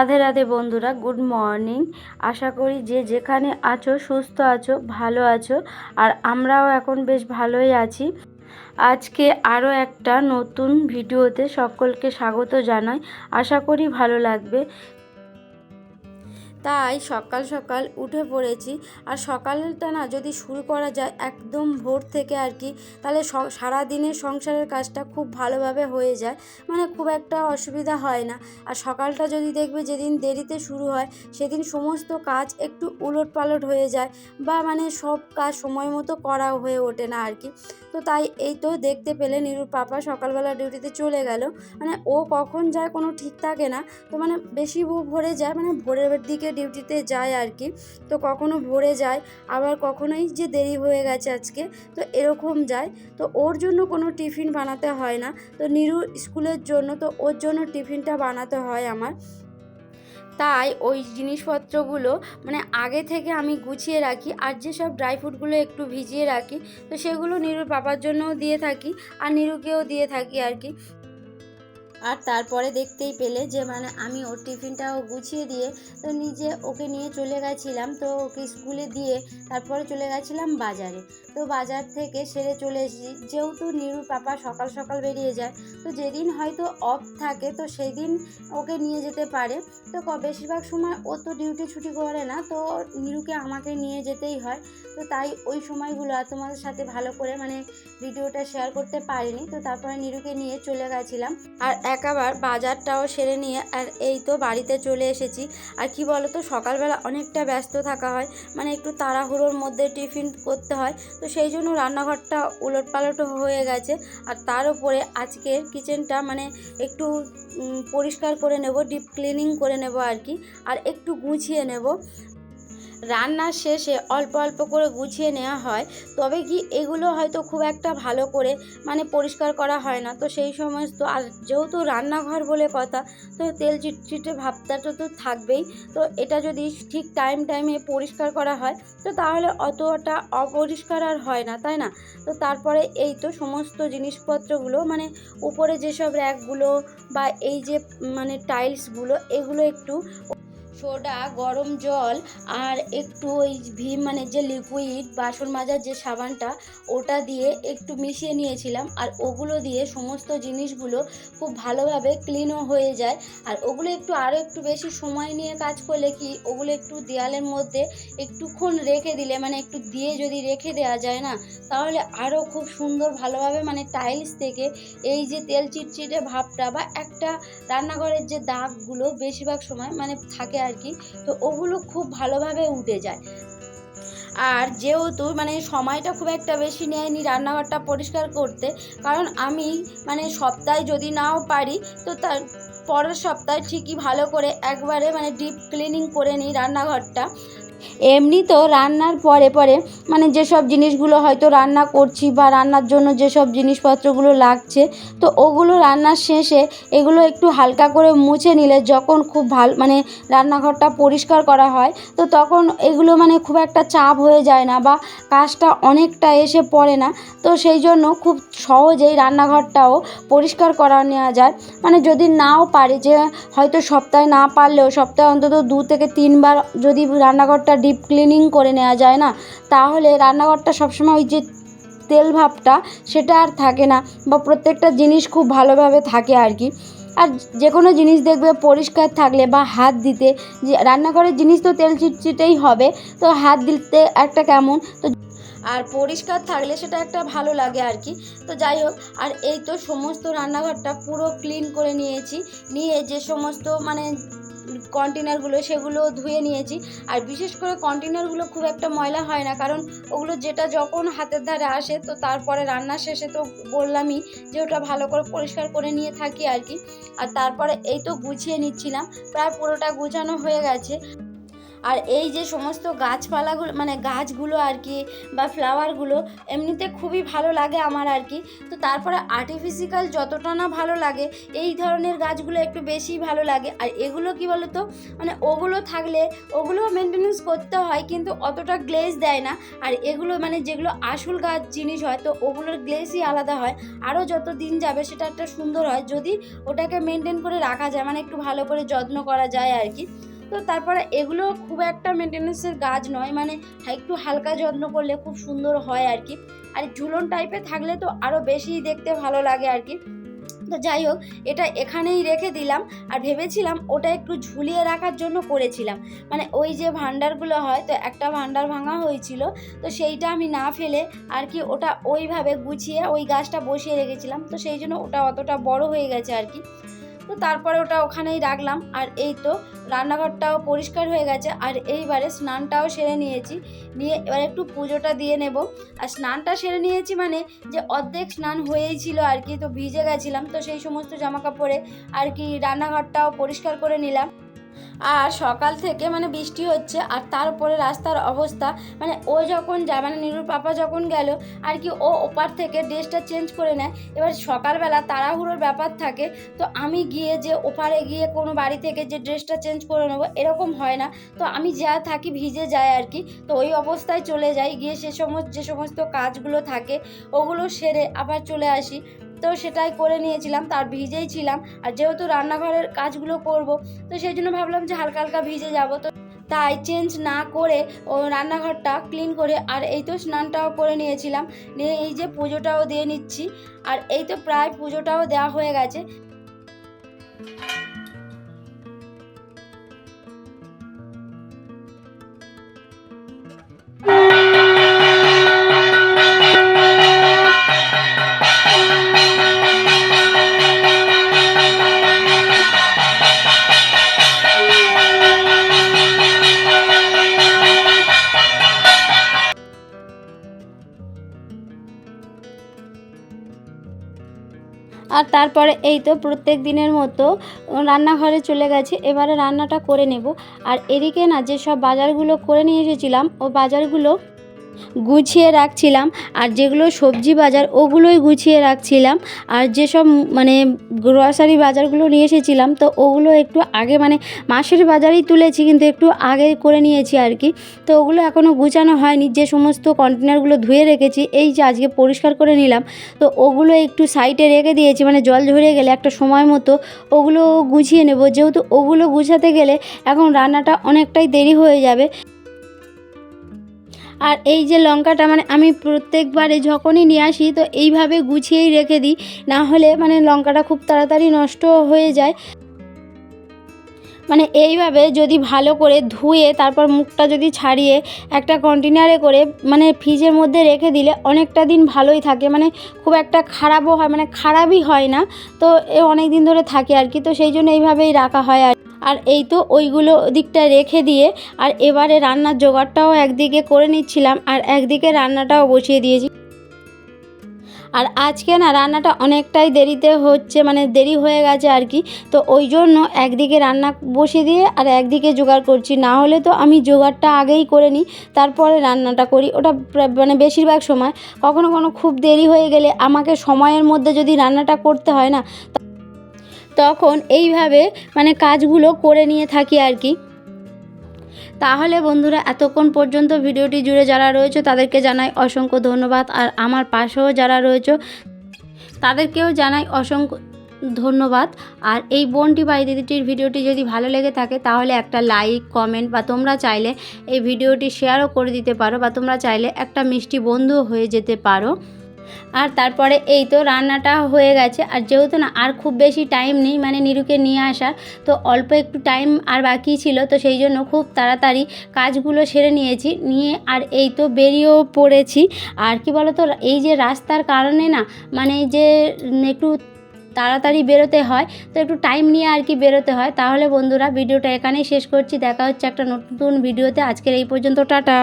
রাধে রাধে বন্ধুরা, good morning. আশা করি যে যেখানে আছো সুস্থ আছো, ভালো আছো। আর আমরাও এখন বেশ ভালোই আছি। আজকে আরও একটা নতুন ভিডিওতে সকলকে স্বাগত জানাই। আশা করি ভালো লাগবে। তাই সকাল সকাল উঠে পড়েছি। আর সকালটা না যদি শুরু করা যায় একদম ভোর থেকে আর কি, তাহলে সারাদিনের সংসারের কাজটা খুব ভালোভাবে হয়ে যায়, মানে খুব একটা অসুবিধা হয় না। আর সকালটা যদি দেখবে যেদিন দেরিতে শুরু হয় সেদিন সমস্ত কাজ একটু উলটপালট হয়ে যায়, বা মানে সব কাজ সময় মতো করা হয়ে ওঠে না আর কি। তো তাই এই তো দেখতে পেলে নিরুর পাপা সকালবেলা ডিউটিতে চলে গেল। মানে ও কখন যায় কোনো ঠিক থাকে না। তো মানে বেশি ভোরে যায়, মানে ভোরের দিকে ডিউটিতে যায় আর কি। তো কখনো ভোরে যায়, আবার কখনোই যে দেরি হয়ে গেছে আজকে, তো এরকম যায়। তো ওর জন্য কোনো টিফিন বানাতে হয় না, তো নিরু স্কুলের জন্য তো ওর জন্য টিফিনটা বানাতে হয় আমার। তাই ওই জিনিসপত্রগুলো মানে আগে থেকে আমি গুছিয়ে রাখি, আর যেসব ড্রাই ফ্রুটগুলো একটু ভিজিয়ে রাখি, তো সেগুলো নিরুর পাপার জন্যও দিয়ে থাকি আর নিরুকেও দিয়ে থাকি আর কি। আর তারপরে দেখতেই পেলে যে মানে আমি ওর টিফিনটাও গুছিয়ে দিয়ে তো নিজে ওকে নিয়ে চলে গেছিলাম, তো ওকে স্কুলে দিয়ে তারপরে চলে গেছিলাম বাজারে। তো বাজার থেকে সেরে চলে এসেছি, যেহেতু নিরুর পাপা সকাল সকাল বেরিয়ে যায়, তো যেদিন হয়তো অফ থাকে তো সেই দিন ওকে নিয়ে যেতে পারে। তো বেশিরভাগ সময় ও তো ডিউটি ছুটি করে না, তো নিরুকে আমাকে নিয়ে যেতেই হয়। তো তাই ওই সময়গুলো আর তোমাদের সাথে ভালো করে মানে ভিডিওটা শেয়ার করতে পারিনি। তো তারপরে নিরুকে নিয়ে চলে গেছিলাম, আর একাবার বাজারটাও সেরে নিয়ে আর এই তো বাড়িতে চলে এসেছি। আর কি বলো তো, সকালবেলা অনেকটা ব্যস্ত থাকা হয়, মানে একটু তাড়াহুড়োর মধ্যে টিফিন করতে হয়, তো সেই জন্য রান্নাঘরটা উলটপালট হয়ে গেছে। আর তার উপরে আজকের কিচেনটা মানে একটু পরিষ্কার করে নেব, ডিপ ক্লিনিং করে নেব আর কি, আর একটু গুছিয়ে নেব। রান্নার শেষে অল্প অল্প করে গুছিয়ে নেওয়া হয়, তবে কি এগুলো হয়তো খুব একটা ভালো করে মানে পরিষ্কার করা হয় না। তো সেই সমস্ত, আর যেহেতু রান্নাঘর বলে কথা, তো তেল চিটচিটে ভাবটা তো থাকবেই। তো এটা যদি ঠিক টাইমে পরিষ্কার করা হয়, তো তাহলে অতটা অপরিষ্কার আর হয় না, তাই না? তো তারপরে এই তো সমস্ত জিনিসপত্রগুলো মানে উপরে যেসব র্যাকগুলো বা এই যে মানে টাইলসগুলো, এগুলো একটু সোডা, গরম জল আর একটু ওই ভীম মানে যে লিকুইড বাসন মাজার যে সাবানটা, ওটা দিয়ে একটু মিশিয়ে নিয়েছিলাম। আর ওগুলো দিয়ে সমস্ত জিনিসগুলো খুব ভালোভাবে ক্লিনও হয়ে যায়। আর ওগুলো একটু আরও একটু বেশি সময় নিয়ে কাজ করলে কি, ওগুলো একটু দেয়ালের মধ্যে একটুক্ষণ রেখে দিলে, মানে একটু দিয়ে যদি রেখে দেওয়া যায় না, তাহলে আরও খুব সুন্দর ভালোভাবে মানে টাইলস থেকে এই যে তেল চিটচিটে ভাবটা বা একটা রান্নাঘরের যে দাগগুলো বেশিরভাগ সময় মানে থাকে আর কি, তো ওগুলো খুব ভালোভাবে উঠে যায়। আর যেহেতু মানে সময়টা খুব একটা বেশি নেয়নি রান্নাঘরটা পরিষ্কার করতে, কারণ আমি মানে সপ্তাহে যদি নাও পারি, তো তার পরের সপ্তাহে ঠিকই ভালো করে একবারে মানে ডিপ ক্লিনিং করে নিই রান্নাঘরটা। এমনি তো রান্নার পরে পরে মানে যেসব জিনিসগুলো হয়তো রান্না করছি বা রান্নার জন্য যেসব জিনিসপত্রগুলো লাগছে, তো ওগুলো রান্নার শেষে এগুলো একটু হালকা করে মুছে নিলে যখন খুব ভালো মানে রান্নাঘরটা পরিষ্কার করা হয়, তো তখন এগুলো মানে খুব একটা চাপ হয়ে যায় না, বা কাজটা অনেকটা এসে পড়ে না। তো সেই জন্য খুব সহজেই রান্নাঘরটাও পরিষ্কার করা নেওয়া যায়। মানে যদি নাও পারি, যে হয়তো সপ্তাহে না পারলেও সপ্তাহে অন্তত 2 থেকে 3 বার যদি রান্নাঘরটা ডিপ ক্লিনিং করে নেওয়া যায় না, তাহলে রান্নাঘরটা সবসময় ওই যে তেল ভাবটা সেটা আর থাকে না, বা প্রত্যেকটা জিনিস খুব ভালোভাবে থাকে আর কি। আর যে কোনো জিনিস দেখবে পরিষ্কার থাকলে বা হাত দিতে, যে রান্নাঘরের জিনিস তো তেল চিটচিটেই হবে, তো হাত দিতে একটা কেমন, তো আর পরিষ্কার থাকলে সেটা একটা ভালো লাগে আর কি। তো যাই হোক, আর এই তো সমস্ত রান্নাঘরটা পুরো ক্লিন করে নিয়েছি, নিয়ে যে সমস্ত মানে কন্টেনারগুলো সেগুলো ধুয়ে নিয়েছি। আর বিশেষ করে কন্টেনারগুলো খুব একটা ময়লা হয় না, কারণ ওগুলো যেটা যখন হাতের ধারে আসে, তো তারপরে রান্নার শেষে তো বললামই যে ওটা ভালো করে পরিষ্কার করে নিয়ে থাকি আর কি। আর তারপরে এই তো গুছিয়ে নিচ্ছিলাম, প্রায় পুরোটা গুছানো হয়ে গেছে। আর এই যে সমস্ত গাছপালাগুলো মানে গাছগুলো আর কি বা ফ্লাওয়ারগুলো এমনিতে খুবই ভালো লাগে আমার আর কি। তো তারপরে আর্টিফিশিয়াল যতটা না ভালো লাগে এই ধরনের গাছগুলো একটু বেশি ভালো লাগে। আর এগুলো কি বলো তো মানে ওগুলো থাকলে ওগুলো মেনটেনেন্স করতে হয় কিন্তু অতটা গ্লেজ দেয় না। আর এগুলো মানে যেগুলো আসল গাছ জিনিস হয় তো ওগুলোর গ্লেজই আলাদা হয়, আরও যত দিন যাবে সেটা একটা সুন্দর হয় যদি ওটাকে মেনটেন করে রাখা যায়, মানে একটু ভালো করে যত্ন করা যায় আর কি। তো তারপরে এগুলো খুব একটা মেনটেন্যান্সের গাছ নয়, মানে একটু হালকা যত্ন করলে খুব সুন্দর হয় আর কি। আর ঝুলন টাইপের থাকলে তো আরও বেশি দেখতে ভালো লাগে আর কি। তো যাই হোক, এটা এখানেই রেখে দিলাম। আর ভেবেছিলাম ওটা একটু ঝুলিয়ে রাখার জন্য করেছিলাম, মানে ওই যে ভান্ডারগুলো হয় তো একটা ভান্ডার ভাঙা হয়েছিল তো সেইটা আমি না ফেলে আর কি ওটা ওইভাবে গুছিয়ে ওই গাছটা বসিয়ে রেখেছিলাম, তো সেই জন্য ওটা অতটা বড় হয়ে গেছে আর কি। তো তারপরে ওটা ওখানেই রাখলাম। আর এই তো রান্নাঘরটাও পরিষ্কার হয়ে গেছে। আর এইবারে স্নানটাও সেরে নিয়েছি, নিয়ে এবার একটু পুজোটা দিয়ে নেব। আর স্নানটা সেরে নিয়েছি মানে যে অর্ধেক স্নান হয়েই ছিল আর কি, তো ভিজে গেছিলাম, তো সেই সমস্ত জামা কাপড়ে আর কি রান্নাঘরটাও পরিষ্কার করে নিলাম। আর সকাল থেকে মানে বৃষ্টি হচ্ছে আর তার উপরে রাস্তার অবস্থা, মানে ও যখন যায় মানে নীরুর পাপা যখন গেল আর কি ও ওপার থেকে ড্রেসটা চেঞ্জ করে নেয়। এবার সকালবেলা তাড়াহুড়োর ব্যাপার থাকে, তো আমি গিয়ে যে ওপারে গিয়ে কোনো বাড়ি থেকে যে ড্রেসটা চেঞ্জ করে নেবো এরকম হয় না, তো আমি যা থাকি ভিজে যায় আর কি। তো ওই অবস্থায় চলে যাই, গিয়ে যে সমস্ত কাজগুলো থাকে ওগুলো সেরে আবার চলে আসি। তো সেটাই করে নিয়েছিলাম, তার ভিজেই ছিলাম। আর যেহেতু রান্নাঘরের কাজগুলো করব তো সেই জন্য ভাবলাম যে হালকা হালকা ভিজে যাব, তো তাই চেঞ্জ না করে ও রান্নাঘরটা ক্লিন করে আর এই তো স্নানটাও করে নিয়েছিলাম, নিয়ে এই যে পুজোটাও দিয়ে নিচ্ছি। আর এই তো প্রায় পুজোটাও দেওয়া হয়ে গেছে। আর তারপরে এই তো প্রত্যেক দিনের মতো রান্নাঘরে চলে গেছে, এবারে রান্নাটা করে নেব। আর এদিকে না যেসব বাজারগুলো করে নিয়ে এসেছিলাম ও বাজারগুলো গুছিয়ে রাখছিলাম। আর যেগুলো সবজি বাজার ওগুলোই গুছিয়ে রাখছিলাম। আর যেসব মানে গ্রসারি বাজারগুলো নিয়ে এসেছিলাম তো ওগুলো একটু আগে মানে মাসের বাজারেই তুলেছি কিন্তু একটু আগে করে নিয়েছি আর কি। তো ওগুলো এখনও গুছানো হয়নি, যে সমস্ত কন্টেনারগুলো ধুয়ে রেখেছি এই যে আজকে পরিষ্কার করে নিলাম, তো ওগুলো একটু সাইডে রেখে দিয়েছি, মানে জল ঝরে গেলে একটা সময় মতো ওগুলো গুছিয়ে নেব, যেহেতু ওগুলো গুছাতে গেলে এখন রান্নাটা অনেকটাই দেরি হয়ে যাবে। আর এই যে লঙ্কাটা মানে আমি প্রত্যেকবারে যখনই নিয়ে আসি তো এইভাবে গুছিয়েই রেখে দিই, না হলে মানে লঙ্কাটা খুব তাড়াতাড়ি নষ্ট হয়ে যায়। মানে এইভাবে যদি ভালো করে ধুয়ে তারপর মুখটা যদি ছাড়িয়ে একটা কন্টেনারে করে মানে ফ্রিজের মধ্যে রেখে দিলে অনেকটা দিন ভালোই থাকে, মানে খুব একটা খারাপও হয় মানে খারাপই হয় না, তো অনেক দিন ধরে থাকে আর কি। তো সেই জন্য এইভাবেই রাখা হয়। আর এই তো ওইগুলো দিকটা রেখে দিয়ে আর এবারে রান্নার জোগাড়টাও একদিকে করে নিচ্ছিলাম আর একদিকে রান্নাটাও বসিয়ে দিয়েছি। আর আজকে না রান্নাটা অনেকটাই দেরিতে হচ্ছে, মানে দেরি হয়ে গেছে আর কি। তো ওই জন্য একদিকে রান্না বসিয়ে দিয়ে আর একদিকে জোগাড় করছি, না হলে তো আমি জোগাড়টা আগেই করে নিই তারপরে রান্নাটা করি, ওটা মানে বেশিরভাগ সময়। কখনো খুব দেরি হয়ে গেলে আমাকে সময়ের মধ্যে যদি রান্নাটা করতে হয় না তখন এইভাবে মানে কাজগুলো করে নিয়ে থাকি আর কি। তাহলে বন্ধুরা এতক্ষণ পর্যন্ত ভিডিওটি জুড়ে যারা রয়েছে তাদেরকে জানাই অসংখ্য ধন্যবাদ। আর আমার পাশেও যারা রয়েছে তাদেরকেও জানাই অসংখ্য ধন্যবাদ। আর এই বোনটি বা এই দিদিটির ভিডিওটি যদি ভালো লেগে থাকে তাহলে একটা লাইক কমেন্ট বা তোমরা চাইলে এই ভিডিওটি শেয়ারও করে দিতে পারো, বা তোমরা চাইলে একটা মিষ্টি বন্ধুও হয়ে যেতে পারো। আর তারপরে এই তো রান্নাটা হয়ে গেছে। আর যেহেতু না আর খুব বেশি টাইম নেই মানে নিরুকে নিয়ে আসার, তো অল্প একটু টাইম আর বাকি ছিল, তো সেই জন্য খুব তাড়াতাড়ি কাজগুলো সেরে নিয়েছি, নিয়ে আর এই তো বেরিয়েও পড়েছি। আর কি বলো তো এই যে রাস্তার কারণে না মানে যে একটু তাড়াতাড়ি বেরোতে হয়, তো একটু টাইম নিয়ে আর কি বেরোতে হয়। তাহলে বন্ধুরা ভিডিওটা এখানেই শেষ করছি, দেখা হচ্ছে একটা নতুন ভিডিওতে। আজকের এই পর্যন্ত, টাটা।